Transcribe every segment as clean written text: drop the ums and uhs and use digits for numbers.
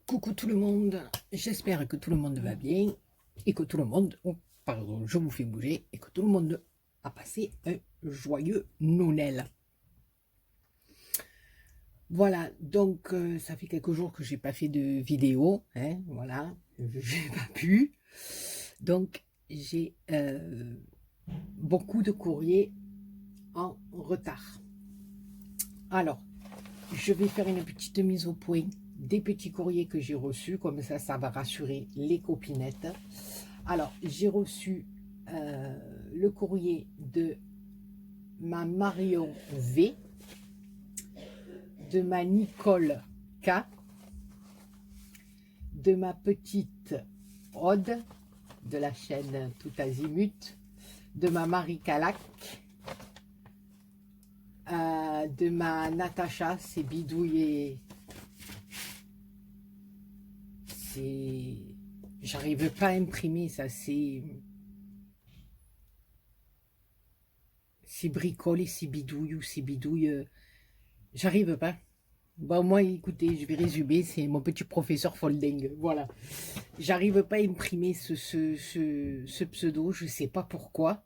Coucou tout le monde, j'espère que tout le monde va bien et que tout le monde, oh, pardon, je vous fais bouger, et que tout le monde a passé un joyeux Noël. Voilà, donc ça fait quelques jours que j'ai pas fait de vidéo, hein, voilà, j'ai pas pu. Donc j'ai beaucoup de courriers en retard. Alors, je vais faire une petite mise au point des petits courriers que j'ai reçus, comme ça va rassurer les copinettes. Alors, j'ai reçu le courrier de ma Marion V, de ma Nicole K, de ma petite Aude, de la chaîne Tout Azimut, de ma Marie Calac, de ma Natacha, c'est bidouille et c'est... J'arrive pas à imprimer ça, c'est bricole et c'est bidouille ou c'est bidouille, j'arrive pas. Bon, moi, écoutez, je vais résumer, c'est mon petit professeur Folding, voilà. J'arrive pas à imprimer ce pseudo, je sais pas pourquoi.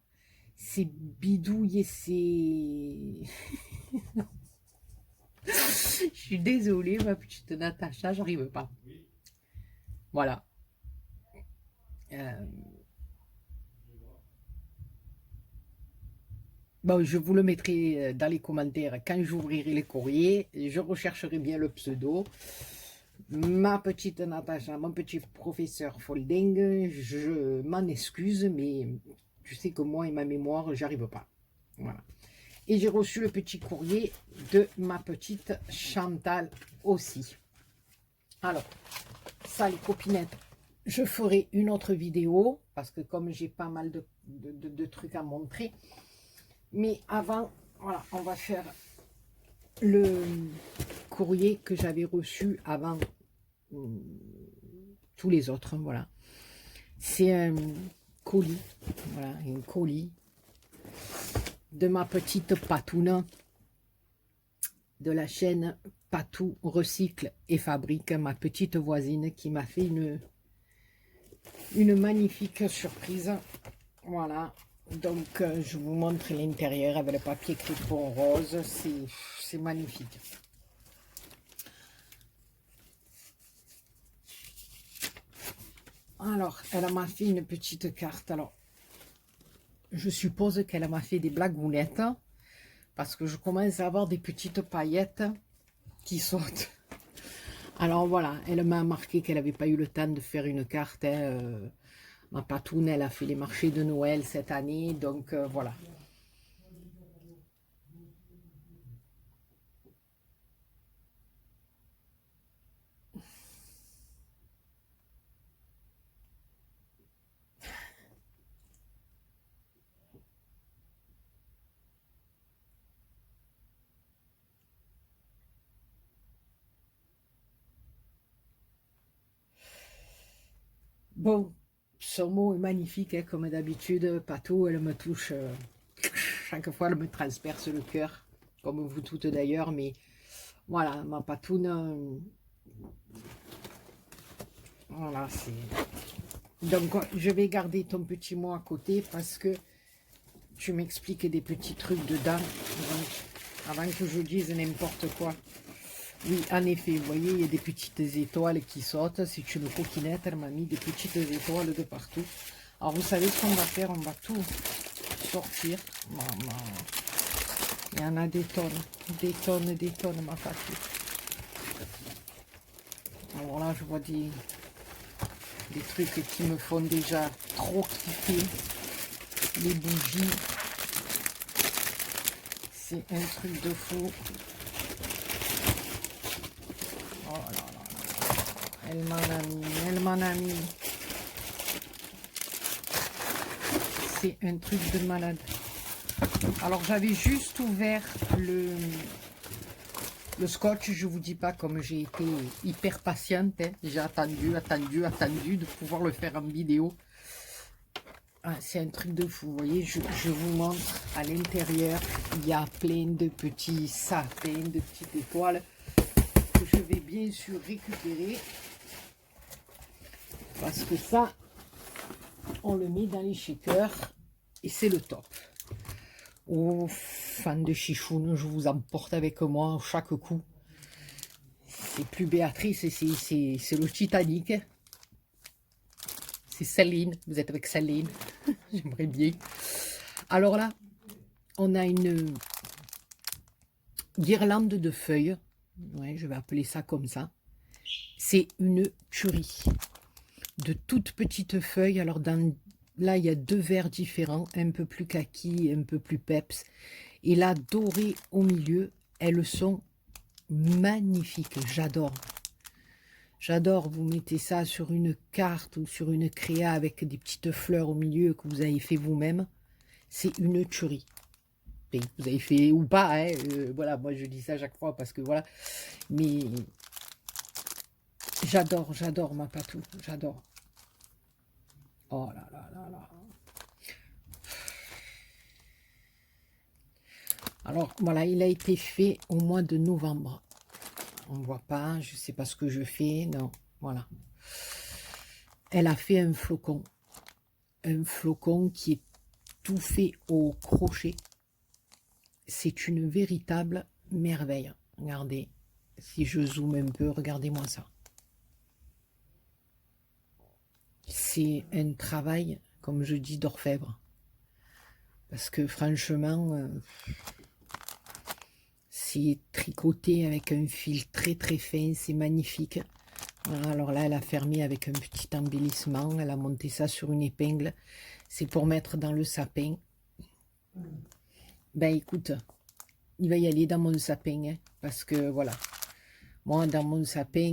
C'est bidouille et c'est... Je suis désolée, ma petite Natacha, j'arrive pas. Voilà. Bon, je vous le mettrai dans les commentaires quand j'ouvrirai les courriers. Je rechercherai bien le pseudo. Ma petite Natacha, mon petit professeur Folding, je m'en excuse, mais tu sais que moi et ma mémoire, j'arrive pas. Voilà. Et j'ai reçu le petit courrier de ma petite Chantal aussi. Alors, ça les copinettes, je ferai une autre vidéo, parce que comme j'ai pas mal de trucs à montrer. Mais avant, voilà, on va faire le courrier que j'avais reçu avant tous les autres. Voilà. C'est un colis, voilà, un colis de ma petite Patoune, de la chaîne Patou Recycle et Fabrique, ma petite voisine qui m'a fait une magnifique surprise. Voilà. Donc, je vous montre l'intérieur avec le papier crépon rose. C'est magnifique. Alors, elle m'a fait une petite carte. Alors, je suppose qu'elle m'a fait des blagounettes parce que je commence à avoir des petites paillettes qui sautent. Alors, voilà, elle m'a marqué qu'elle n'avait pas eu le temps de faire une carte. Ma Patoune, elle a fait les marchés de Noël cette année, donc voilà. Bon, son mot est magnifique, hein, comme d'habitude. Patou, elle me touche, chaque fois elle me transperce le cœur, comme vous toutes d'ailleurs, mais voilà, ma Patoune, voilà, c'est... Donc, je vais garder ton petit mot à côté parce que tu m'expliques des petits trucs dedans, avant que je dise n'importe quoi. Oui, en effet, vous voyez, il y a des petites étoiles qui sautent. C'est une coquinette, elle m'a mis des petites étoiles de partout. Alors, vous savez ce qu'on va faire? On va tout sortir. Maman. Il y en a des tonnes, ma Fatou. Alors là, je vois des trucs qui me font déjà trop kiffer. Les bougies. C'est un truc de fou. Oh là là, elle m'en a mis. C'est un truc de malade. Alors j'avais juste ouvert le scotch, je vous dis pas comme j'ai été hyper patiente. Hein. J'ai attendu de pouvoir le faire en vidéo. Ah, c'est un truc de fou, vous voyez, je vous montre à l'intérieur, il y a plein de petits sapins, de petites étoiles que je vais bien sûr récupérer. Parce que ça, on le met dans les shakers et c'est le top. Oh, fan de chichoun, je vous emporte avec moi chaque coup. C'est plus Béatrice, c'est le Titanic. C'est Céline, vous êtes avec Céline. J'aimerais bien. Alors là, on a une guirlande de feuilles. Ouais, je vais appeler ça comme ça. C'est une tuerie. De toutes petites feuilles. Alors là, il y a 2 verts différents. Un peu plus kaki, un peu plus peps. Et là, doré au milieu. Elles sont magnifiques. J'adore. J'adore. Vous mettez ça sur une carte ou sur une créa avec des petites fleurs au milieu que vous avez fait vous-même. C'est une tuerie. Vous avez fait ou pas, hein, voilà, moi je dis ça à chaque fois parce que voilà, mais j'adore ma patou, j'adore. Oh là là là là. Alors voilà, il a été fait au mois de novembre. On ne voit pas, je sais pas ce que je fais, non, voilà. Elle a fait un flocon qui est tout fait au crochet. C'est une véritable merveille. Regardez, si je zoome un peu, regardez-moi ça. C'est un travail, comme je dis, d'orfèvre. Parce que franchement, c'est tricoté avec un fil très très fin, c'est magnifique. Voilà, alors là, elle a fermé avec un petit embellissement, elle a monté ça sur une épingle. C'est pour mettre dans le sapin. Ben écoute, il va y aller dans mon sapin, hein, parce que voilà. Moi, dans mon sapin,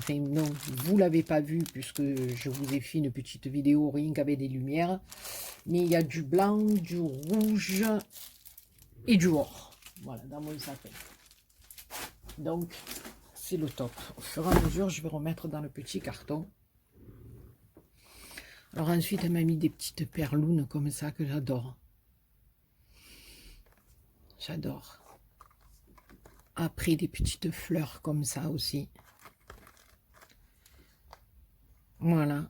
non, vous ne l'avez pas vu puisque je vous ai fait une petite vidéo rien qu'avec des lumières. Mais il y a du blanc, du rouge et du or. Voilà, dans mon sapin. Donc, c'est le top. Au fur et à mesure, je vais remettre dans le petit carton. Alors ensuite, elle m'a mis des petites perlounes comme ça que j'adore. J'adore. Après, des petites fleurs comme ça aussi. Voilà.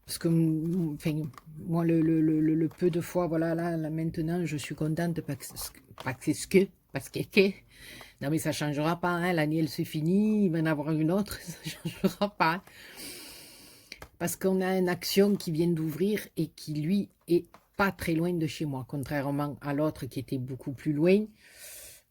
Parce que, enfin, moi, le peu de fois, voilà, là maintenant, je suis contente parce que, non mais ça changera pas, hein, l'année elle se finit, il va y en avoir une autre, ça changera pas. Parce qu'on a une action qui vient d'ouvrir et qui, lui, est pas très loin de chez moi, contrairement à l'autre qui était beaucoup plus loin.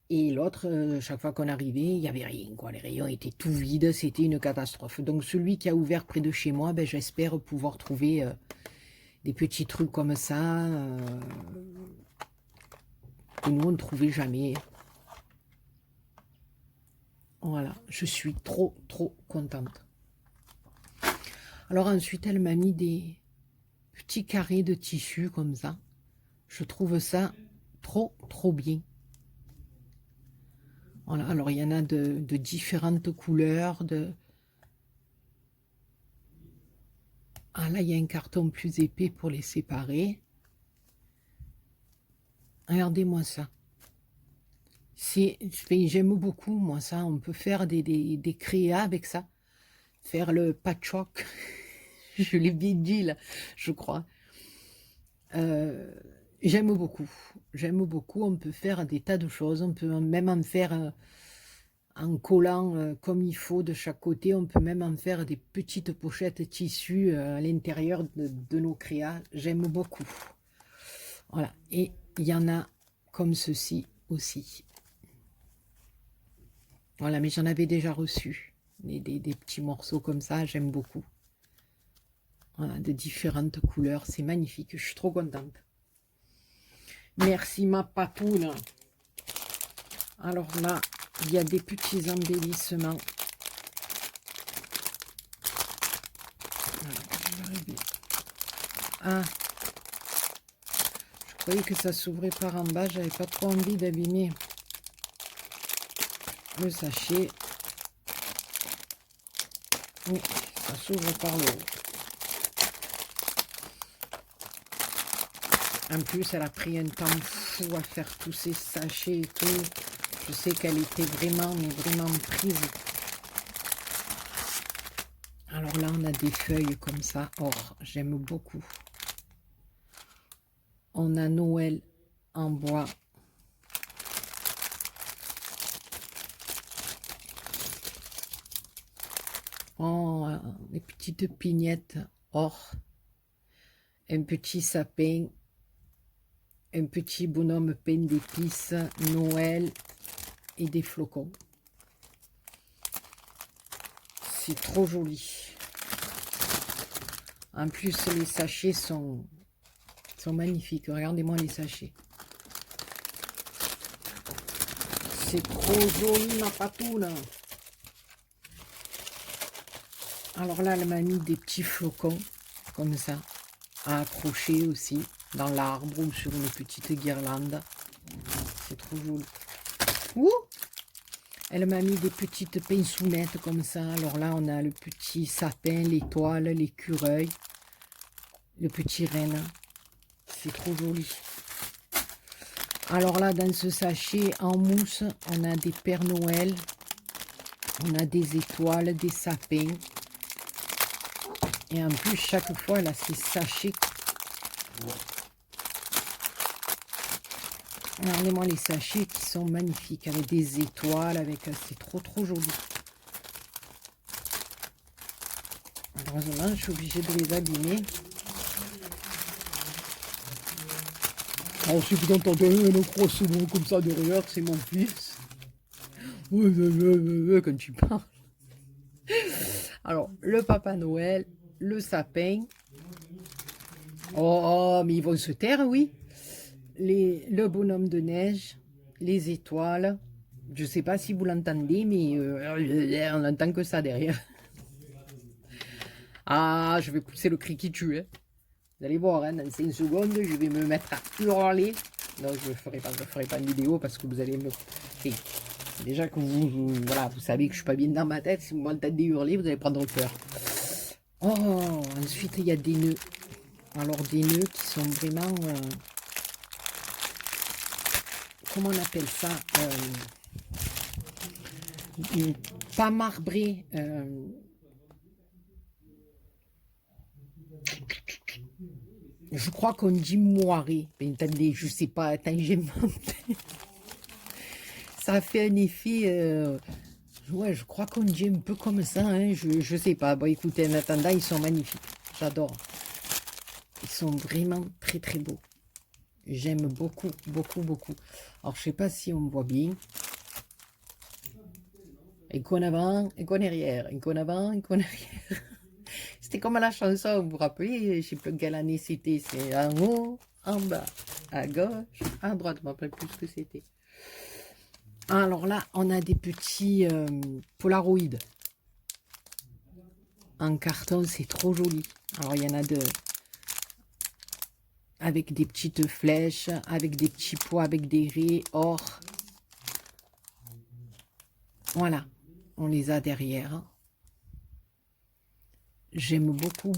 Et l'autre, chaque fois qu'on arrivait, il n'y avait rien, quoi. Les rayons étaient tout vides, c'était une catastrophe. Donc celui qui a ouvert près de chez moi, ben, j'espère pouvoir trouver des petits trucs comme ça que nous on ne trouvait jamais. Voilà, je suis trop contente. Alors ensuite, elle m'a mis des petits carrés de tissu comme ça. Je trouve ça trop bien. Voilà, alors il y en a de différentes couleurs. Ah là, il y a un carton plus épais pour les séparer. Regardez-moi ça. J'aime beaucoup, moi, ça. On peut faire des créas avec ça. Faire le patchwork. Je l'ai bien dit, là, je crois. J'aime beaucoup. J'aime beaucoup. On peut faire des tas de choses. On peut même en faire en collant comme il faut de chaque côté. On peut même en faire des petites pochettes tissu à l'intérieur de nos créas. J'aime beaucoup. Voilà. Et il y en a comme ceci aussi. Voilà, mais j'en avais déjà reçu. Des petits morceaux comme ça, j'aime beaucoup. Voilà, de différentes couleurs. C'est magnifique. Je suis trop contente. Merci ma patoune. Alors là, il y a des petits embellissements. Ah, je croyais que ça s'ouvrait par en bas. J'avais pas trop envie d'abîmer le sachet. Oui, ça s'ouvre par le haut. En plus, elle a pris un temps fou à faire tous ces sachets et tout. Je sais qu'elle était vraiment, mais vraiment prise. Alors là, on a des feuilles comme ça. Or, j'aime beaucoup. On a Noël en bois. Oh, les petites pignettes or. Un petit sapin. Un petit bonhomme peint d'épices. Noël et des flocons. C'est trop joli. En plus, les sachets sont magnifiques. Regardez-moi les sachets. C'est trop joli, ma patoune. Alors là, elle m'a mis des petits flocons, comme ça, à accrocher aussi, dans l'arbre ou sur une petite guirlande. C'est trop joli. Ouh! Elle m'a mis des petites pinsounettes comme ça. Alors là, on a le petit sapin, l'étoile, l'écureuil, le petit renne. C'est trop joli. Alors là, dans ce sachet en mousse, on a des Pères Noël, on a des étoiles, des sapins. Et en plus, chaque fois, elle a ces sachets. Regardez-moi les sachets qui sont magnifiques, avec des étoiles, avec c'est trop joli. Heureusement, je suis obligée de les abîmer. Alors, si vous entendez un grosse mot comme ça derrière, c'est mon fils. Quand tu parles. Alors, le Papa Noël, le sapin. Oh, mais ils vont se taire, oui. Le bonhomme de neige, les étoiles. Je ne sais pas si vous l'entendez, mais on n'entend que ça derrière. Ah, je vais pousser le cri qui tue. Hein. Vous allez voir, hein, dans 5 secondes, je vais me mettre à hurler. Non, je ne ferai pas de vidéo parce que vous allez me... Et déjà que voilà, vous savez que je ne suis pas bien dans ma tête. Si vous m'entendez hurler, vous allez prendre peur. Oh, ensuite, il y a des nœuds. Alors, des nœuds qui sont vraiment... comment on appelle ça, pas marbré, je crois qu'on dit moiré, mais attendez, je sais pas, attends, j'ai menté. Ça fait un effet, ouais, je crois qu'on dit un peu comme ça, hein, je sais pas, bon écoutez, en attendant, ils sont magnifiques, j'adore, ils sont vraiment très beaux. J'aime beaucoup. Alors, je sais pas si on me voit bien. Et qu'on avant, et qu'on arrière. Et qu'on avant, et qu'on arrière. C'était comme la chanson, vous vous rappelez? Je sais plus quelle année c'était. C'est en haut, en bas, à gauche, à droite. Je ne me rappelle plus ce que c'était. Alors là, on a des petits Polaroid. En carton, c'est trop joli. Alors, il y en a deux. Avec des petites flèches, avec des petits pois, avec des raies, or. Voilà, on les a derrière. J'aime beaucoup.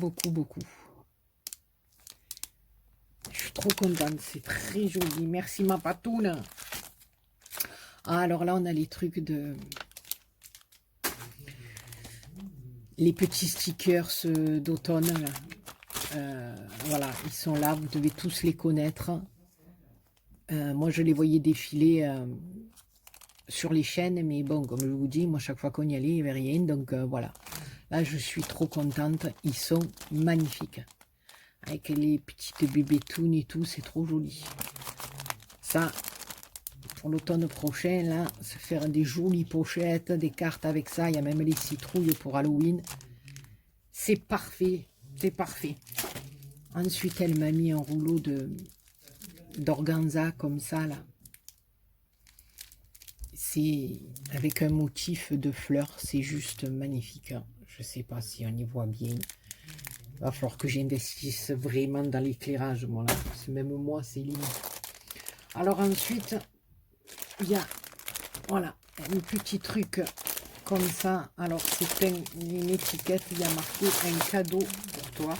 Je suis trop contente, c'est très joli. Merci ma patoune. Ah, alors là, on a les trucs de... Les petits stickers d'automne, là. Voilà, ils sont là, vous devez tous les connaître. Moi, je les voyais défiler sur les chaînes, mais bon, comme je vous dis, moi, chaque fois qu'on y allait, il n'y avait rien, donc voilà. Là, je suis trop contente, ils sont magnifiques. Avec les petites bébétounes et tout, c'est trop joli. Ça, pour l'automne prochain, là, se faire des jolies pochettes, des cartes avec ça, il y a même les citrouilles pour Halloween. C'est parfait, c'est parfait. Ensuite, elle m'a mis un rouleau d'organza comme ça, là. C'est avec un motif de fleurs, c'est juste magnifique. Je sais pas si on y voit bien. Il va falloir que j'investisse vraiment dans l'éclairage, moi, là. Même moi, c'est limite. Alors ensuite, il y a, voilà, un petit truc comme ça. Alors, c'est une étiquette, il y a marqué un cadeau pour toi.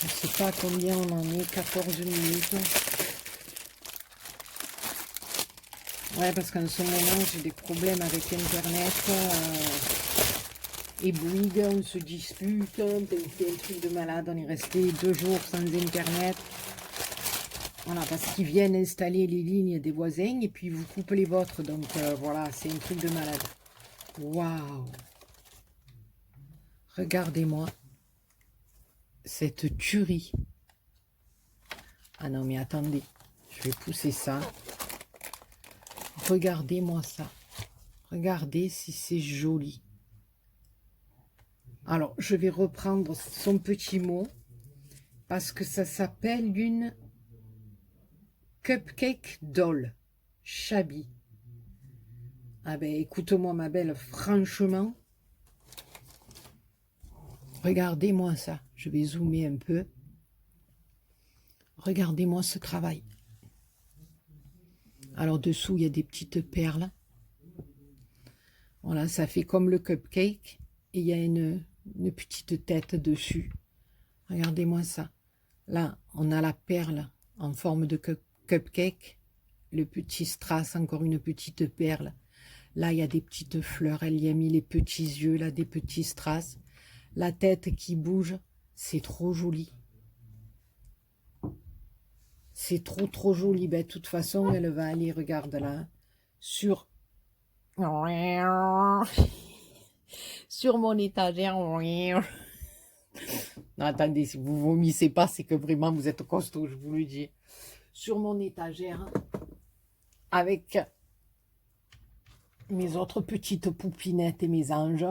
Je ne sais pas combien on en est, 14 minutes. Ouais, parce qu'en ce moment, j'ai des problèmes avec Internet. Et Bouygues, on se dispute, on fait un truc de malade, on est resté 2 jours sans internet. Voilà, parce qu'ils viennent installer les lignes des voisins et puis vous coupent les vôtres. Donc voilà, c'est un truc de malade. Waouh! Regardez-moi cette tuerie. Ah non, mais attendez, je vais pousser ça. Regardez-moi ça. Regardez si c'est joli. Alors, je vais reprendre son petit mot parce que ça s'appelle une cupcake doll. Shabby. Ah ben, écoute-moi ma belle, franchement, regardez-moi ça. Je vais zoomer un peu. Regardez-moi ce travail. Alors, dessous, il y a des petites perles. Voilà, ça fait comme le cupcake. Et il y a une petite tête dessus. Regardez-moi ça. Là, on a la perle en forme de cupcake. Le petit strass, encore une petite perle. Là, il y a des petites fleurs. Elle y a mis les petits yeux, là, des petits strass. La tête qui bouge. C'est trop joli. C'est trop joli. Ben, de toute façon, elle va aller, regarde là, sur mon étagère. Non, attendez, si vous vomissez pas, c'est que vraiment vous êtes costaud, je vous le dis. Sur mon étagère, avec mes autres petites poupinettes et mes anges.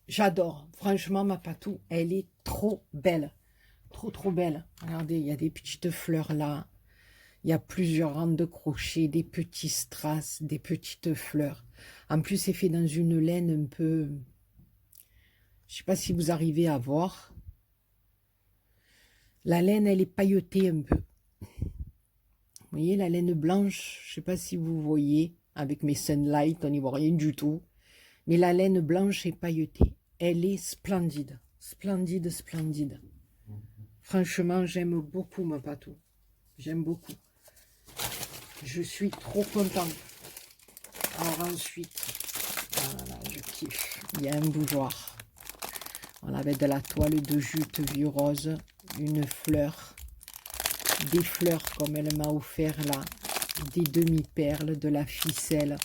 J'adore. Franchement, ma patou, elle est trop belle. Trop belle. Regardez, il y a des petites fleurs là. Il y a plusieurs rangs de crochets, des petits strass, des petites fleurs. En plus, c'est fait dans une laine un peu... Je ne sais pas si vous arrivez à voir. La laine, elle est pailletée un peu. Vous voyez, la laine blanche, je ne sais pas si vous voyez, avec mes sunlight, on n'y voit rien du tout. Mais la laine blanche est pailletée. Elle est splendide. Splendide, splendide. Franchement, j'aime beaucoup ma patou. J'aime beaucoup. Je suis trop contente. Alors ensuite, voilà, je kiffe. Il y a un bougeoir. On avait de la toile de jute vieux rose, une fleur, des fleurs comme elle m'a offert là, des demi-perles, de la ficelle,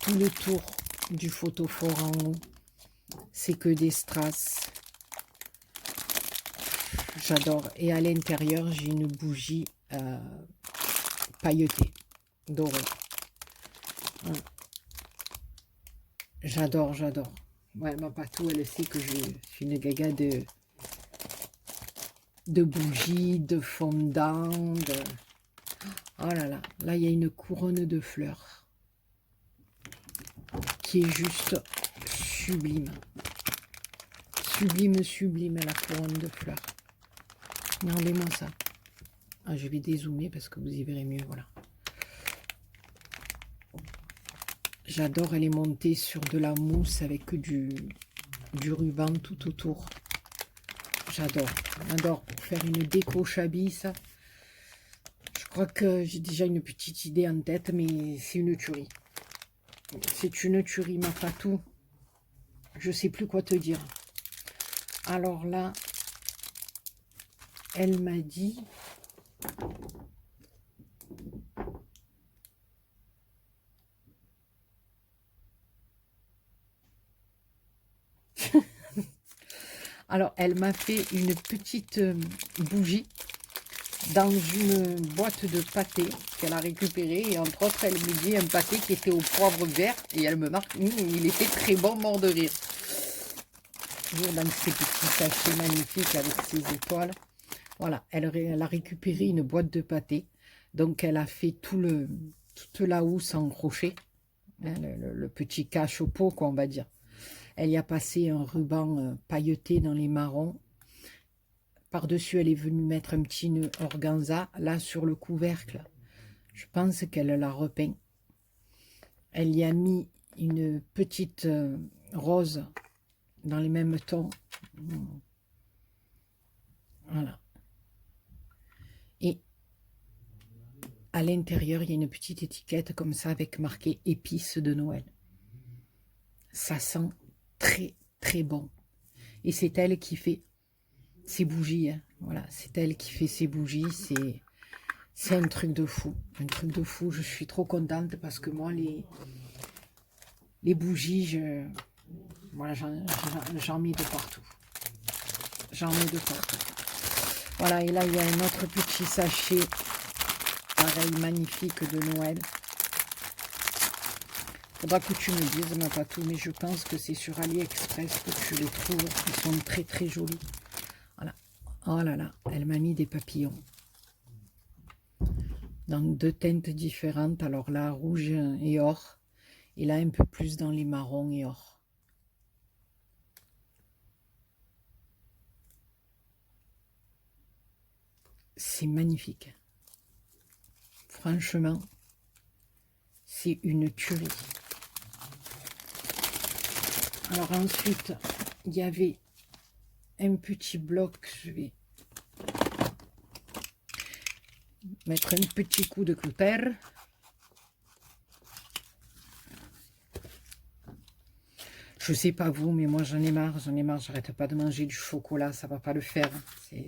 tout le tour du photophore en haut. C'est que des strass. J'adore. Et à l'intérieur, j'ai une bougie pailletée, dorée. Voilà. J'adore. Ouais, ma patou, elle sait que je suis une gaga de bougies, de fondant, de... Oh là là, là, il y a une couronne de fleurs qui est juste sublime. Sublime, la couronne de fleurs. Regardez-moi ça. Ah, je vais dézoomer parce que vous y verrez mieux, voilà. J'adore, elle est montée sur de la mousse avec du ruban tout autour. J'adore pour faire une déco shabby, ça. Je crois que j'ai déjà une petite idée en tête, mais c'est une tuerie. C'est une tuerie, ma patou. Je sais plus quoi te dire. Alors là, elle m'a dit... Alors, elle m'a fait une petite bougie dans une boîte de pâté qu'elle a récupérée. Et entre autres, elle me dit un pâté qui était au poivre vert. Et elle me marque, il était très bon, mort de rire. Toujours dans ces petits sachets magnifiques avec ses étoiles. Voilà, elle a récupéré une boîte de pâté. Donc, elle a fait toute la housse en crochet. Hein, le petit cache au pot, quoi, on va dire. Elle y a passé un ruban pailleté dans les marrons. Par-dessus, elle est venue mettre un petit nœud organza, là, sur le couvercle. Je pense qu'elle l'a repeint. Elle y a mis une petite rose dans les mêmes tons. Voilà. Et à l'intérieur, il y a une petite étiquette comme ça avec marqué épices de Noël. Ça sent très très bon. Et c'est elle qui fait ses bougies. Hein. Voilà, c'est elle qui fait ses bougies. C'est un truc de fou. Un truc de fou. Je suis trop contente parce que moi, les bougies, voilà, j'en mets de partout. J'en mets de partout. Voilà, et là, il y a un autre petit sachet, pareil, magnifique de Noël. Faudra que tu me dises, ma patou, mais je pense que c'est sur AliExpress que tu les trouves. Ils sont très très jolis. Voilà. Oh là là, elle m'a mis des papillons. Dans 2 teintes différentes. Alors là, rouge et or. Et là, un peu plus dans les marrons et or. C'est magnifique. Franchement, c'est une tuerie. Alors ensuite, il y avait un petit bloc. Je vais mettre un petit coup de clouter. Je sais pas vous, mais moi j'en ai marre, j'arrête pas de manger du chocolat, ça va pas le faire.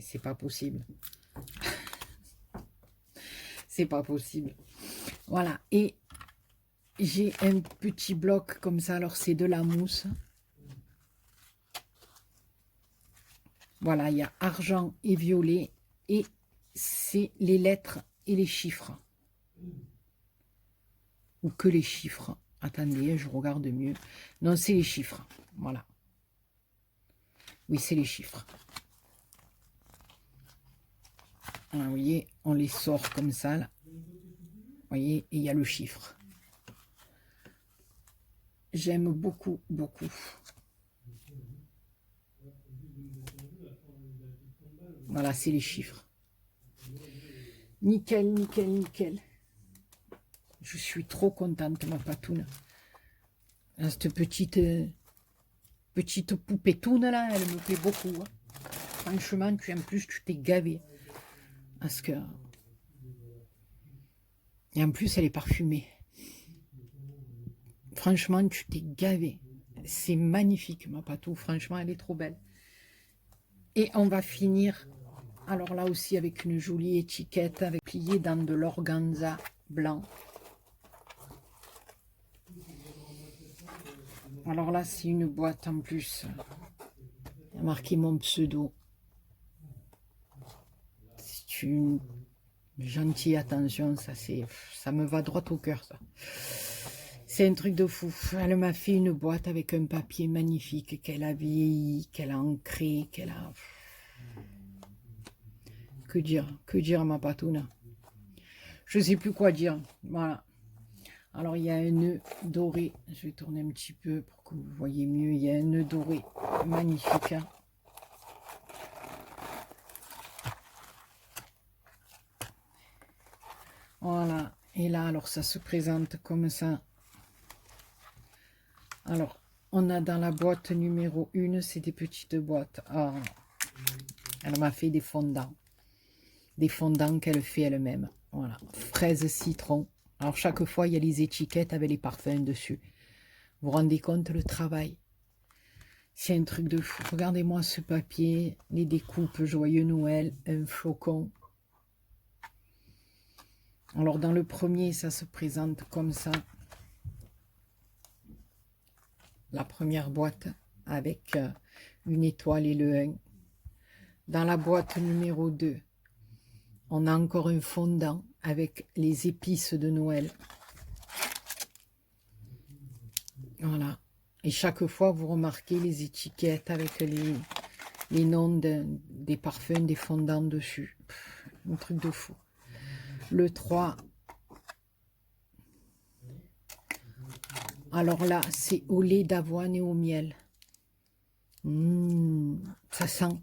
C'est pas possible. C'est pas possible. Voilà, et j'ai un petit bloc comme ça, alors c'est de la mousse. Voilà, il y a argent et violet, et c'est les lettres et les chiffres. Ou que les chiffres. Attendez, je regarde mieux. Non, c'est les chiffres. Voilà. Oui, c'est les chiffres. Alors, vous voyez, on les sort comme ça, là. Vous voyez, et il y a le chiffre. J'aime beaucoup, beaucoup. Voilà, c'est les chiffres. Nickel, nickel, nickel. Je suis trop contente, ma patoune. Cette petite poupée-toune, là, elle me plaît beaucoup. Hein. Franchement, en plus, tu t'es gavé. Parce que... Et en plus, elle est parfumée. Franchement, tu t'es gavé. C'est magnifique, ma patou. Franchement, elle est trop belle. Et on va finir, alors là aussi, avec une jolie étiquette, avec plié dans de l'organza blanc. Alors là, c'est une boîte en plus. Il y a marqué mon pseudo. C'est une gentille attention, ça me va droit au cœur, ça. C'est un truc de fou. Elle m'a fait une boîte avec un papier magnifique qu'elle a vieilli, qu'elle a ancré, qu'elle a... Que dire ma patoune. Je sais plus quoi dire. Voilà. Alors il y a un nœud doré. Je vais tourner un petit peu pour que vous voyez mieux. Il y a un nœud doré magnifique. Hein. Voilà. Et là, alors ça se présente comme ça. Alors, on a dans la boîte numéro 1, c'est des petites boîtes. Ah, elle m'a fait des fondants. Des fondants qu'elle fait elle-même. Voilà. Fraise citron. Alors, chaque fois, il y a les étiquettes avec les parfums dessus. Vous vous rendez compte le travail? C'est un truc de fou. Regardez-moi ce papier. Les découpes Joyeux Noël. Un flocon. Alors, dans le premier, ça se présente comme ça. La première boîte avec une étoile et le 1. Dans la boîte numéro 2, on a encore un fondant avec les épices de Noël. Voilà. Et chaque fois, vous remarquez les étiquettes avec les noms des parfums, des fondants dessus. Pff, un truc de fou. Le 3. Alors là, c'est au lait d'avoine et au miel. Ça sent...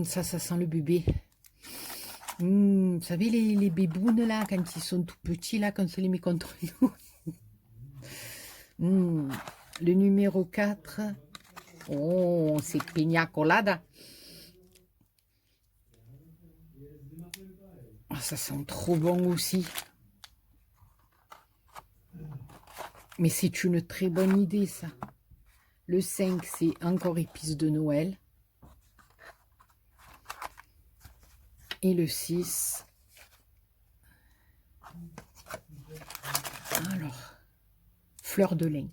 ça sent le bébé. Vous savez, les bébounes, là, quand ils sont tout petits, là, quand on se les met contre nous. Le numéro 4. Oh, c'est Pina Colada. Oh, ça sent trop bon aussi. Mais c'est une très bonne idée, ça. Le 5, c'est encore épices de Noël. Et le 6, alors, fleur de lin.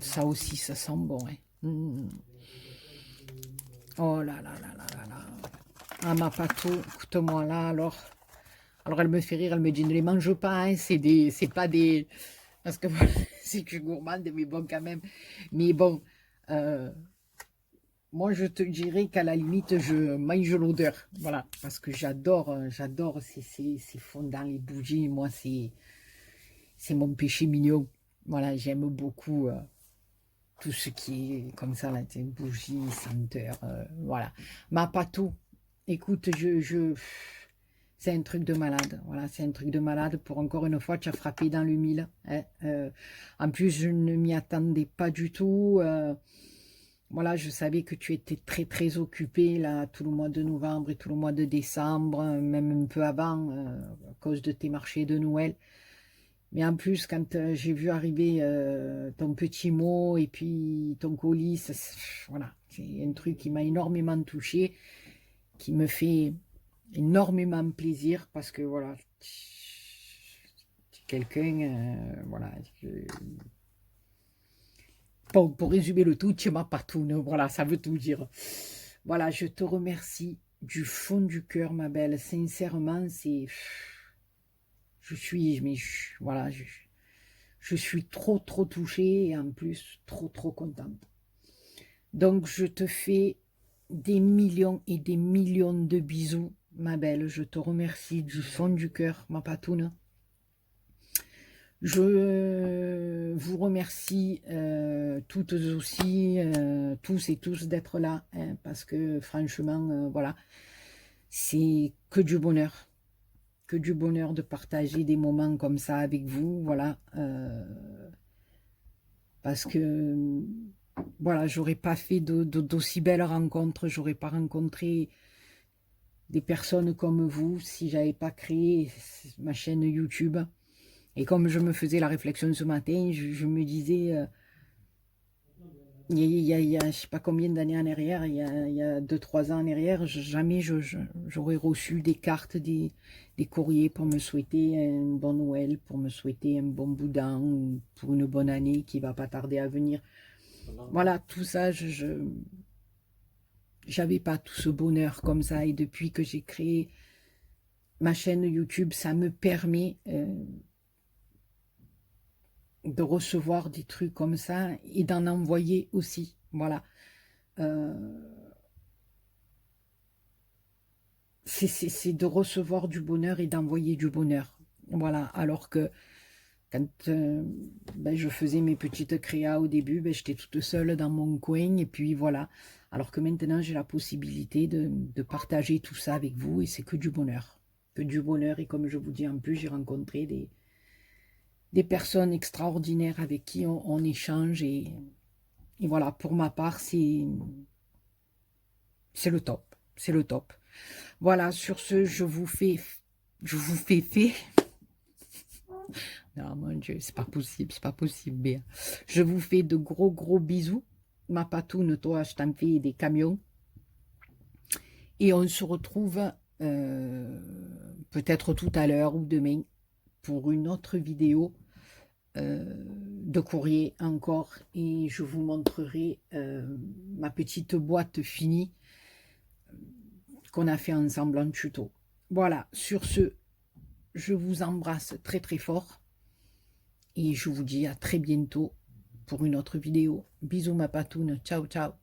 Ça aussi, ça sent bon. Hein. Oh là là là là là là. Ah, ma Patou, écoute-moi là, alors elle me fait rire, elle me dit, ne les mange pas, hein, c'est pas des... Parce que voilà, c'est que je suis gourmande, mais bon, quand même. Mais bon, moi, je te dirais qu'à la limite, je mange l'odeur. Voilà, parce que j'adore ces fondants, les bougies. Moi, c'est mon péché mignon. Voilà, j'aime beaucoup tout ce qui est comme ça, là, bougies, senteurs, voilà. Ma Patou, écoute, c'est un truc de malade. Voilà, c'est un truc de malade. Pour encore une fois, tu as frappé dans le mille. Hein. En plus, je ne m'y attendais pas du tout. Voilà, je savais que tu étais très très occupé là tout le mois de novembre et tout le mois de décembre, même un peu avant, à cause de tes marchés de Noël. Mais en plus, quand j'ai vu arriver ton petit mot et puis ton colis, voilà, c'est un truc qui m'a énormément touché, qui me fait énormément plaisir parce que voilà, quelqu'un, voilà. Bon, pour résumer le tout, tu m'as partout, voilà, ça veut tout dire. Voilà, je te remercie du fond du cœur, ma belle. Sincèrement, c'est... voilà, je suis trop touchée et en plus trop contente. Donc, je te fais des millions et des millions de bisous, ma belle. Je te remercie du fond du cœur, ma patoune. Je vous remercie toutes aussi, tous et tous d'être là, hein, parce que franchement, voilà, c'est que du bonheur de partager des moments comme ça avec vous, voilà, parce que, voilà, j'aurais pas fait d'aussi belles rencontres, j'aurais pas rencontré des personnes comme vous si j'avais pas créé ma chaîne YouTube. Et comme je me faisais la réflexion ce matin, je me disais, il y a je sais pas combien d'années en arrière, il y a 2-3 ans en arrière, jamais j'aurais reçu des cartes, des courriers pour me souhaiter un bon Noël, pour me souhaiter un bon boudin, ou pour une bonne année qui va pas tarder à venir. Voilà, tout ça, j'avais pas tout ce bonheur comme ça. Et depuis que j'ai créé ma chaîne YouTube, ça me permet... de recevoir des trucs comme ça et d'en envoyer aussi, voilà. C'est de recevoir du bonheur et d'envoyer du bonheur, voilà. Alors que quand ben, je faisais mes petites créas au début, ben, j'étais toute seule dans mon coin et puis voilà. Alors que maintenant j'ai la possibilité de partager tout ça avec vous et c'est que du bonheur, et comme je vous dis, en plus j'ai rencontré des personnes extraordinaires avec qui on échange et voilà, pour ma part, c'est le top, c'est le top. Voilà, sur ce, je vous fais non, mon Dieu, c'est pas possible, Béa. Je vous fais de gros bisous. Ma patoune, toi, je t'en fais des camions. Et on se retrouve peut-être tout à l'heure ou demain pour une autre vidéo de courrier encore. Et je vous montrerai ma petite boîte finie qu'on a fait ensemble en tuto. Voilà, sur ce, je vous embrasse très fort et je vous dis à très bientôt pour une autre vidéo. Bisous ma patoune, ciao ciao.